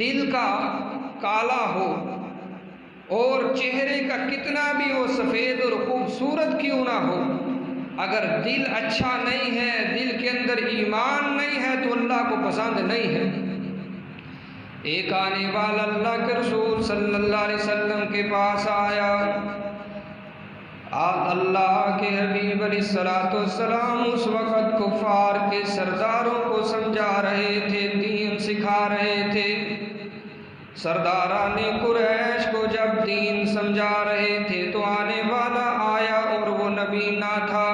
دل کا کالا ہو اور چہرے کا کتنا بھی وہ سفید اور خوبصورت کیوں نہ ہو، اگر دل اچھا نہیں ہے، دل کے اندر ایمان نہیں ہے تو اللہ کو پسند نہیں ہے۔ ایک آنے والا اللہ کے رسول صلی اللہ علیہ وسلم کے پاس آیا، اللہ کے حبیب علیہ السلام اس وقت کفار کے سرداروں کو سمجھا رہے تھے، دین سکھا رہے تھے۔ سرداران قریش کو جب دین سمجھا رہے تھے تو آنے والا آیا اور وہ نبی نہ تھا،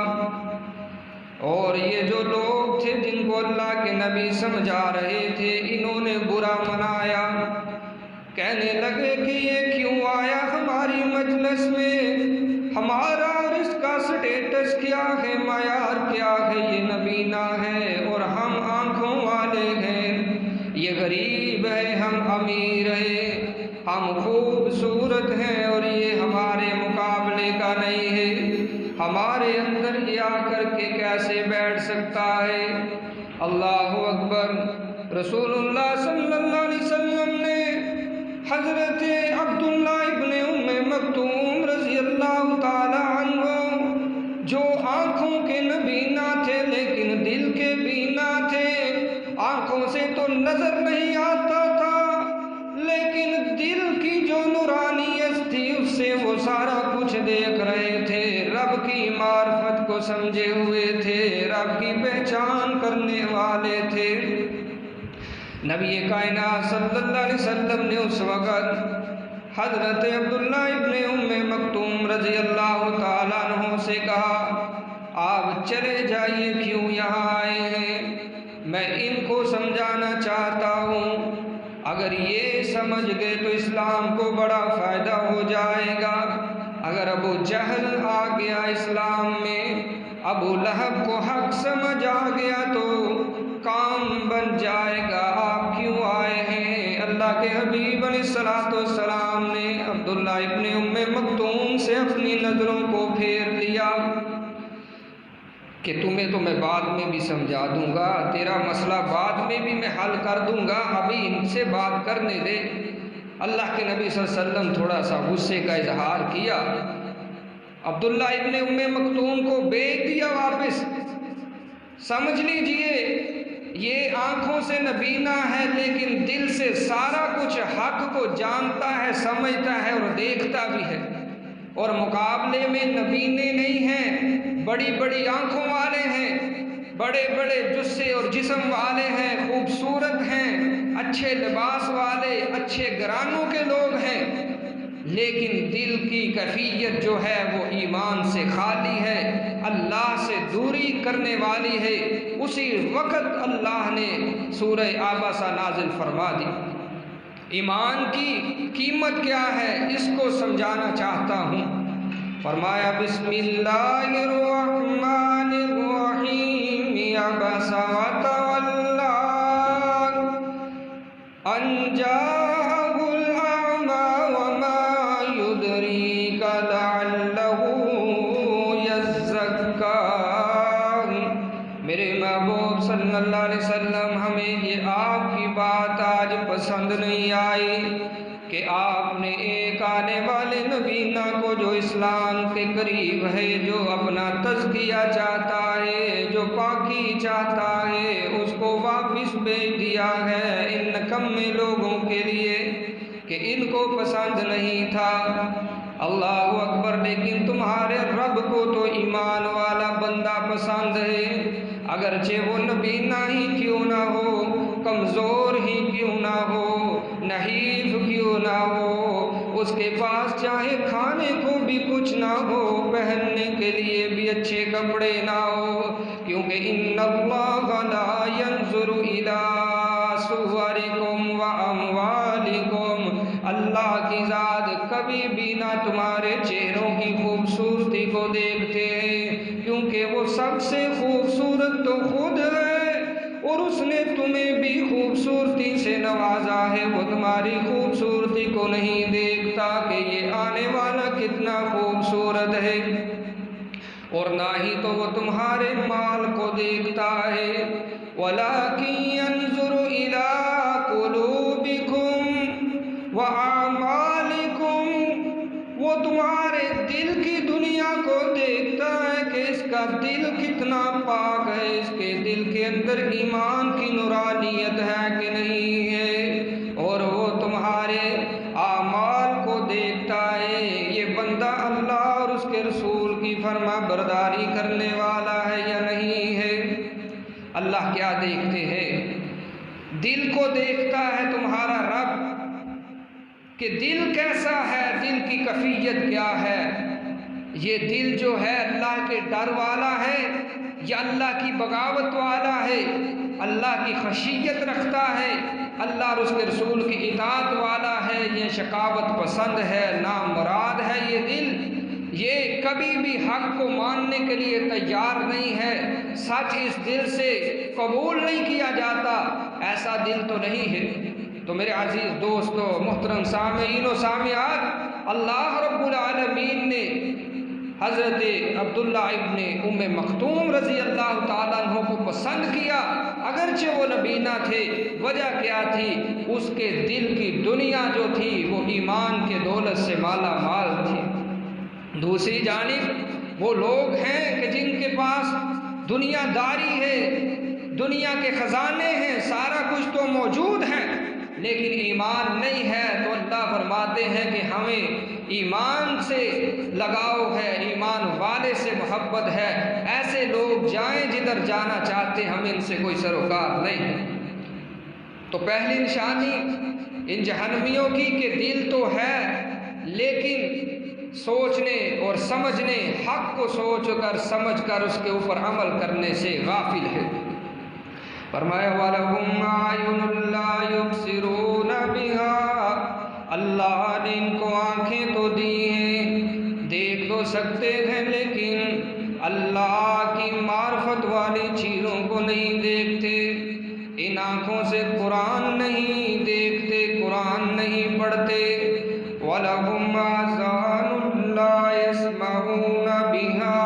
اور یہ جو لوگ تھے جن کو اللہ کے نبی سمجھا رہے تھے انہوں نے برا منایا، کہنے لگے کہ یہ کیوں آیا ہماری مجلس میں، ہمارا اور اس کا سٹیٹس کیا ہے، معیار کیا ہے، یہ نبی نہ ہے اور ہم آنکھوں والے ہیں، یہ غریب ہے ہم امیر ہیں، ہم خوبصورت ہیں اور یہ ہمارے مقابلے کا نہیں ہے، ہمارے اندر یہ آ کر کے کیسے بیٹھ سکتا ہے۔ اللہ اکبر۔ رسول اللہ صلی اللہ علیہ وسلم نے حضرت عبداللہ ابن ام مکتوم رضی اللہ تعالی عنہ، جو آنکھوں کے نبی نہ تھے لیکن دل کے بھی نہ تھے، آنکھوں سے تو نظر نہیں آتا تھا لیکن دل کی جو نورانیت تھی اس سے وہ سارا کچھ دیکھ رہے تھے، رب کی معرفت کو سمجھے ہوئے تھے، رب کی پہچان کرنے والے تھے۔ نبی کائنات صلی اللہ علیہ وسلم نے اس وقت حضرت عبداللہ ابن ام مکتوم رضی اللہ تعالیٰ عنہ سے کہا، آپ چلے جائیے، کیوں یہاں آئے ہیں؟ میں ان کو سمجھانا چاہتا ہوں، اگر یہ سمجھ گئے تو اسلام کو بڑا فائدہ ہو جائے گا، اگر ابو جہل آ گیا اسلام میں، ابو لہب کو حق سمجھ آ گیا تو کام بن جائے گا، آپ کیوں آئے ہیں؟ اللہ کے حبیب علیہ السلام نے عبداللہ ابن ام مکتوم سے اپنی نظروں کو پھیر لیا کہ تمہیں تو میں بعد میں بھی سمجھا دوں گا، تیرا مسئلہ بعد میں بھی میں حل کر دوں گا، ابھی ان سے بات کرنے دے۔ اللہ کے نبی صلی اللہ علیہ وسلم تھوڑا سا غصے کا اظہار کیا، عبداللہ ابن ام مکتوم کو بھیج دیا واپس۔ سمجھ لیجئے یہ آنکھوں سے نبینا ہے لیکن دل سے سارا کچھ حق کو جانتا ہے، سمجھتا ہے اور دیکھتا بھی ہے، اور مقابلے میں نبینے نہیں ہیں، بڑی بڑی آنکھوں والے ہیں، بڑے بڑے جسے اور جسم والے ہیں، خوبصورت ہیں، اچھے لباس والے، اچھے گھرانوں کے لوگ ہیں، لیکن دل کی کیفیت جو ہے وہ ایمان سے خالی ہے، اللہ سے دوری کرنے والی ہے۔ اسی وقت اللہ نے سورہ عابسہ نازل فرما دی۔ ایمان کی قیمت کیا ہے اس کو سمجھانا چاہتا ہوں۔ فرمایا بسم اللہ الرحمن الرحیم، عبس وتولی ان جاءہ الاعمی وما یدریک لعلہ یزکیٰ۔ میرے محبوب صلی اللہ علیہ وسلم، ہمیں یہ آپ کی بات آج پسند نہیں آئی کہ آپ نے ایک آنے والے نبینا کو جو اسلام کے قریب ہے، جو اپنا تزکیہ چاہتا ہے، جو پاکی چاہتا ہے، اس کو واپس بھیج دیا ہے ان نکمے لوگوں کے لیے کہ ان کو پسند نہیں تھا۔ اللہ اکبر۔ لیکن تمہارے رب کو تو ایمان والا بندہ پسند ہے، اگرچہ وہ نبینا ہی کیوں نہ ہو، کمزور ہی کیوں نہ ہو، نحیف کیوں نہ ہو، اس کے پاس چاہے کھانے کو بھی کچھ نہ ہو، پہننے کے لیے بھی اچھے کپڑے نہ ہو، کیونکہ ان اللہ لا ينظر الى صورکم واموالکم، اللہ کی ذات کبھی بھی نہ تمہارے چہروں کی خوبصورتی کو دیکھتے ہیں، کیونکہ وہ سب سے خوبصورت تو خود ہے، اور اس نے تمہیں بھی خوبصورتی سے نوازا ہے، وہ تمہاری خوبصورتی کو نہیں دیکھتا کہ یہ آنے والا کتنا خوبصورت ہے، اور نہ ہی تو وہ تمہارے مال کو دیکھتا ہے، وَلَٰكِن يَنظُرُ إِلَىٰ قُلُوبِكُمْ کا دل کتنا پاک ہے، اس کے دل کے اندر ایمان کی نورانیت ہے کہ نہیں ہے، اور وہ تمہارے اعمال کو دیکھتا ہے، یہ بندہ اللہ اور اس کے رسول کی فرما برداری کرنے والا ہے یا نہیں ہے۔ اللہ کیا دیکھتے ہیں؟ دل کو دیکھتا ہے تمہارا رب کہ دل کیسا ہے، دل کی کیفیت کیا ہے۔ یہ دل جو ہے اللہ کے ڈر والا ہے یا اللہ کی بغاوت والا ہے، اللہ کی خشیت رکھتا ہے، اللہ اور اس کے رسول کی اطاعت والا ہے، یہ شقاوت پسند ہے، نامراد ہے یہ دل، یہ کبھی بھی حق کو ماننے کے لیے تیار نہیں ہے، سچ اس دل سے قبول نہیں کیا جاتا، ایسا دل تو نہیں ہے۔ تو میرے عزیز دوستو، محترم سامعین و سامعات، اللہ رب العالمین نے حضرت عبداللہ ابن ام مختوم رضی اللہ تعالیٰ عنہ کو پسند کیا، اگرچہ وہ نبی نہ تھے۔ وجہ کیا تھی؟ اس کے دل کی دنیا جو تھی وہ ایمان کے دولت سے مالا مال تھی۔ دوسری جانب وہ لوگ ہیں کہ جن کے پاس دنیا داری ہے، دنیا کے خزانے ہیں، سارا کچھ تو موجود ہے، لیکن ایمان نہیں ہے، تو اللہ فرماتے ہیں کہ ہمیں ایمان سے لگاؤ ہے، ایمان والے سے محبت ہے، ایسے لوگ جائیں جدھر جانا چاہتے، ہمیں ان سے کوئی سروکار نہیں ہے۔ تو پہلی نشانی ان جہنمیوں کی کہ دل تو ہے لیکن سوچنے اور سمجھنے، حق کو سوچ کر سمجھ کر اس کے اوپر عمل کرنے سے غافل ہے۔ فرمایا وَلَهُمْ أَعْيُنٌ لَا يُبْصِرُونَ بِهَا، اللہ نے ان کو آنکھیں تو دی ہیں، دیکھ تو سکتے ہیں، لیکن اللہ کی معرفت والی چیزوں کو نہیں دیکھتے، ان آنکھوں سے قرآن نہیں دیکھتے، قرآن نہیں پڑھتے۔ وَلَهُمْ آذَانٌ لَا يَسْمَعُونَ بِهَا،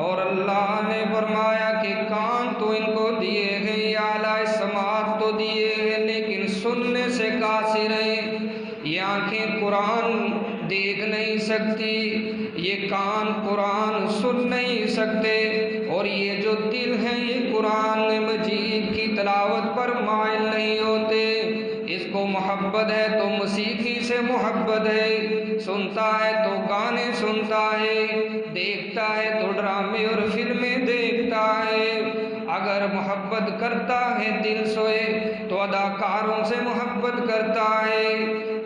اور اللہ نے فرمایا کہ کان تو ان کو دیے گئے، اعلیٰ سماعت تو دیے گئے، لیکن سننے سے قاصر ہیں۔ یہ آنکھیں قرآن دیکھ نہیں سکتی، یہ کان قرآن سن نہیں سکتے، اور یہ جو دل ہیں یہ قرآن مجید کی تلاوت پر مائل نہیں ہوتے۔ اس کو محبت ہے تو موسیقی سے محبت ہے، سنتا ہے تو گانے سنتا ہے، دیکھتا ہے تو ڈرامے اور فلمیں دیکھتا ہے۔ اگر محبت کرتا ہے دل سوئے تو اداکاروں سے محبت کرتا ہے،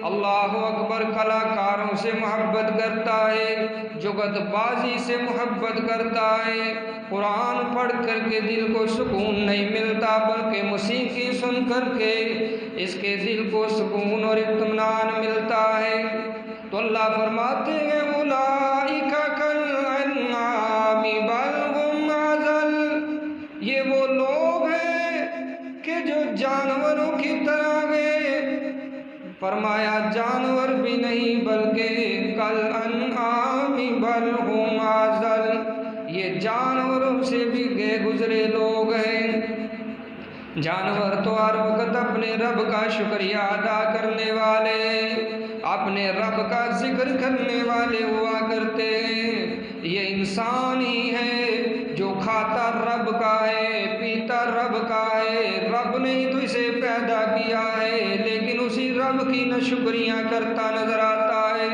اللہ اکبر، کلاکاروں سے محبت کرتا ہے، جگت بازی سے محبت کرتا ہے۔ قرآن پڑھ کر کے دل کو سکون نہیں ملتا، بلکہ موسیقی سن کر کے اس کے دل کو سکون اور اطمینان ملتا ہے۔ تو اللہ فرماتے ہیں اولئک کالانعام بل هم اضل، یہ وہ لوگ ہیں کہ جو جانوروں کی طرح گئے، فرمایا جانور بھی نہیں بلکہ کالانعام بل هم اضل، یہ جانوروں سے بھی گئے گزرے لوگ ہیں۔ جانور تو ہر وقت اپنے رب کا شکریہ ادا کرنے والے، اپنے رب کا ذکر کرنے والے ہوا کرتے ہیں، یہ انسان ہی ہے جو کھاتا رب کا ہے، پیتا رب کا ہے، رب نے ہی تو اسے پیدا کیا ہے، لیکن اسی رب کی نہ شکریہ کرتا نظر آتا ہے،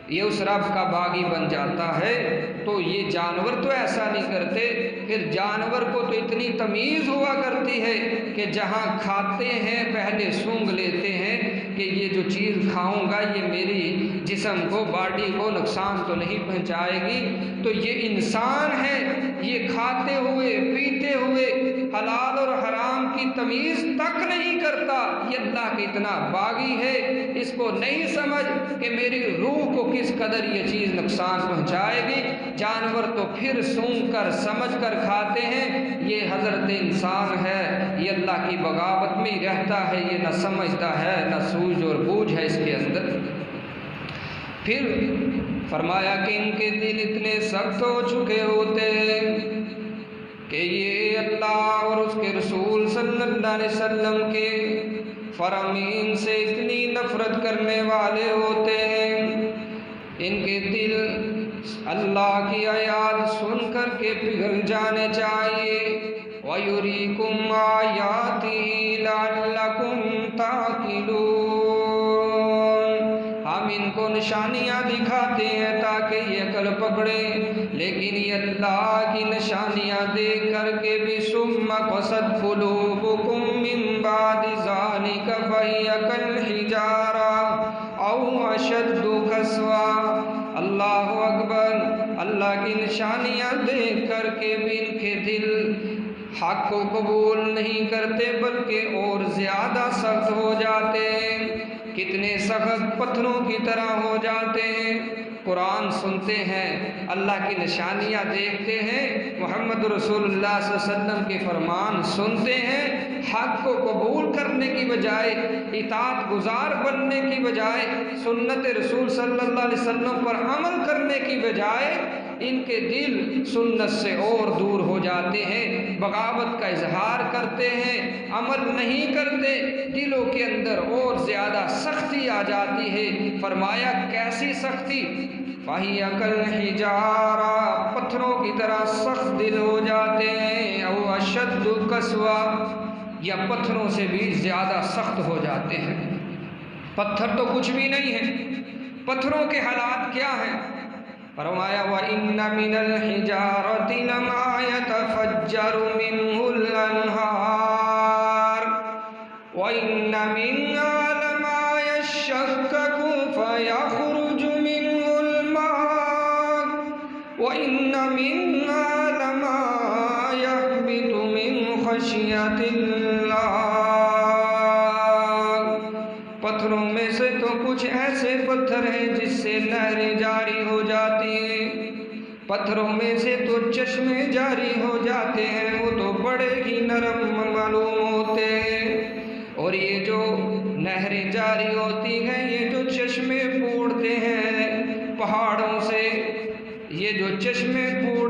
یہ اس رب کا باغی بن جاتا ہے۔ تو یہ جانور تو ایسا نہیں کرتے، پھر جانور کو تو اتنی تمیز ہوا کرتی ہے کہ جہاں کھاتے ہیں پہلے سونگھ لیتے ہیں کہ یہ جو چیز کھاؤں گا یہ میری جسم کو، باڈی کو نقصان تو نہیں پہنچائے گی۔ تو یہ انسان ہے، یہ کھاتے ہوئے پیتے ہوئے حلال اور حرام کی تمیز تک نہیں کرتا، یہ اللہ کا اتنا باغی ہے، اس کو نہیں سمجھ کہ میری روح کو کس قدر یہ چیز نقصان پہنچائے گی۔ جانور تو پھر سونگھ کر سمجھ کر کھاتے ہیں، یہ حضرت انسان ہے، یہ اللہ کی بغاوت میں ہی رہتا ہے، یہ نہ سمجھتا ہے نہ سوجھ اور بوجھ ہے اس کے اندر۔ پھر فرمایا کہ ان کے دل اتنے سخت ہو چکے ہوتے ہیں کہ یہ اللہ اور اس کے رسول صلی اللہ علیہ وسلم کے فرامین سے اتنی نفرت کرنے والے ہوتے ہیں، ان کے دل اللہ کی آیات سن کر کے پگھل جانے چاہیے۔ وَيُرِيكُمْ آيَاتِهِ لَعَلَّكُمْ تَعْقِلُونَ، ہم ان کو نشانیاں دکھاتے ہیں تاکہ یہ عقل پکڑیں، لیکن یہ اللہ کی نشانیاں دیکھ کر کے بھی ثُمَّ قَسَتْ قُلُوبُكُم مِّن بَعْدِ ذَلِكَ فَهِيَ كَالْحِجَارَةِ أَوْ أَشَدُّ قَسْوَةً۔ اللہ اکبر، اللہ کی نشانیاں دیکھ کر کے بھی ان کے دل حق کو قبول نہیں کرتے بلکہ اور زیادہ سخت ہو جاتے ہیں، کتنے سخت پتھروں کی طرح ہو جاتے ہیں۔ قرآن سنتے ہیں، اللہ کی نشانیاں دیکھتے ہیں، محمد رسول اللہ صلی اللہ علیہ وسلم کے فرمان سنتے ہیں، حق کو قبول کرنے کی بجائے، اطاعت گزار بننے کی بجائے، سنت رسول صلی اللہ علیہ وسلم پر عمل کرنے کی بجائے ان کے دل سنت سے اور دور ہو جاتے ہیں، بغاوت کا اظہار کرتے ہیں، عمل نہیں کرتے، دلوں کے اندر اور زیادہ سختی آ جاتی ہے۔ فرمایا کیسی سختی؟ فَهِيَ كَالْحِجَارَةِ، پتھروں کی طرح سخت دل ہو جاتے ہیں، او اشد قسوہ، یا پتھروں سے بھی زیادہ سخت ہو جاتے ہیں۔ پتھر تو کچھ بھی نہیں ہے، پتھروں کے حالات کیا ہیں؟ فرمایا وَإِنَّ مِنَ الْحِجَارَةِ لَمَا يَتَفَجَّرُ مِنْهُ الْأَنْهَارُ وَإِنَّ مِنْهَا لَمَا يَشَّقَّقُ فَيَخْرُجُ مِنْهُ الْمَاءُ وَإِنَّ مِنْهَا لَمَا يَهْبِطُ مِنْ خَشْيَةِ اللَّهِ۔ پتھروں میں سے تو کچھ ایسے پتھر ہیں جس سے نہریں جاری ہو جاتی ہیں، پتھروں میں سے تو چشمے جاری ہو جاتے ہیں، وہ تو بڑے ہی نرم معلوم ہوتے ہیں، اور یہ جو نہریں جاری ہوتی ہیں، یہ جو چشمے پھوڑتے ہیں پہاڑوں سے، یہ جو چشمے پھوڑ